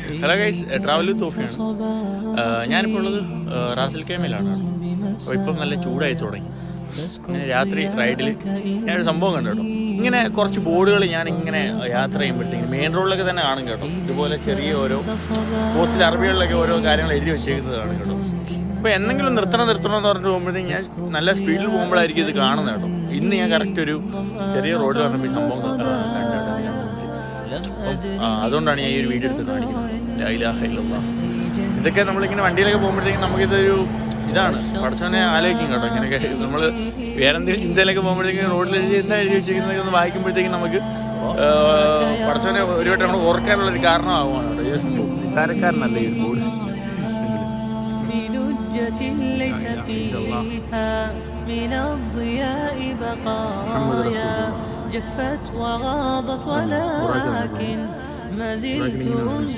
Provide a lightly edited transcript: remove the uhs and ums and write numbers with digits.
Hello guys, travel with തോഫിയാണ്. ഞാനിപ്പോൾ ഉള്ളത് റാസൽ കേമയിലാണ്. അപ്പോൾ ഇപ്പം നല്ല ചൂടായി തുടങ്ങി. ഇങ്ങനെ രാത്രി റൈഡിൽ ഞാനൊരു സംഭവം കണ്ടു കേട്ടോ. ഇങ്ങനെ കുറച്ച് ബോർഡുകൾ ഞാനിങ്ങനെ യാത്ര ചെയ്യുമ്പോഴത്തേക്കും മെയിൻ റോഡിലൊക്കെ തന്നെ കാണും കേട്ടോ. ഇതുപോലെ ചെറിയ ഓരോ പോസ്റ്റിൽ അറബികളിലൊക്കെ ഓരോ കാര്യങ്ങൾ എഴുതി വെച്ചേക്കുന്നത് കാണും കേട്ടോ. ഇപ്പോൾ എന്തെങ്കിലും നിർത്തണം എന്ന് പറഞ്ഞിട്ട് പോകുമ്പോഴത്തേക്കും ഞാൻ നല്ല സ്പീഡിൽ പോകുമ്പോഴായിരിക്കും ഇത് കാണുന്നത് കേട്ടോ. ഇന്ന് ഞാൻ കറക്റ്റ് ഒരു ചെറിയ റോഡ് പറഞ്ഞപ്പോൾ ഈ സംഭവം കണ്ടു. അതുകൊണ്ടാണ് ഞാൻ ഈ ഒരു വീഡിയോ എടുത്ത് കാണിക്കുന്നത്. ലാ ഇലാഹ ഇല്ലല്ലാഹ്. ഇതൊക്കെ നമ്മളിങ്ങനെ വണ്ടിയിലൊക്കെ പോകുമ്പോഴത്തേക്കും നമുക്കിതൊരു ഇതാണ്, പഠിച്ചവനെ ആലോചിക്കും കേട്ടോ. ഇങ്ങനെയൊക്കെ നമ്മൾ വേറെ എന്തെങ്കിലും ചിന്തയിലൊക്കെ പോകുമ്പോഴത്തേക്കും റോഡിൽ എന്താ എഴുതി വെച്ചിരിക്കുന്നതൊക്കെ ഒന്ന് വായിക്കുമ്പോഴത്തേക്കും നമുക്ക് പഠിച്ചവനെ ഒരു വട്ടം നമ്മൾ ഓർക്കാനുള്ളൊരു കാരണമാകുവാണ് കേട്ടോ. നിസാരക്കാരനല്ല ഈ ബോർഡ്. جفت وغاضت ولكن ما زلت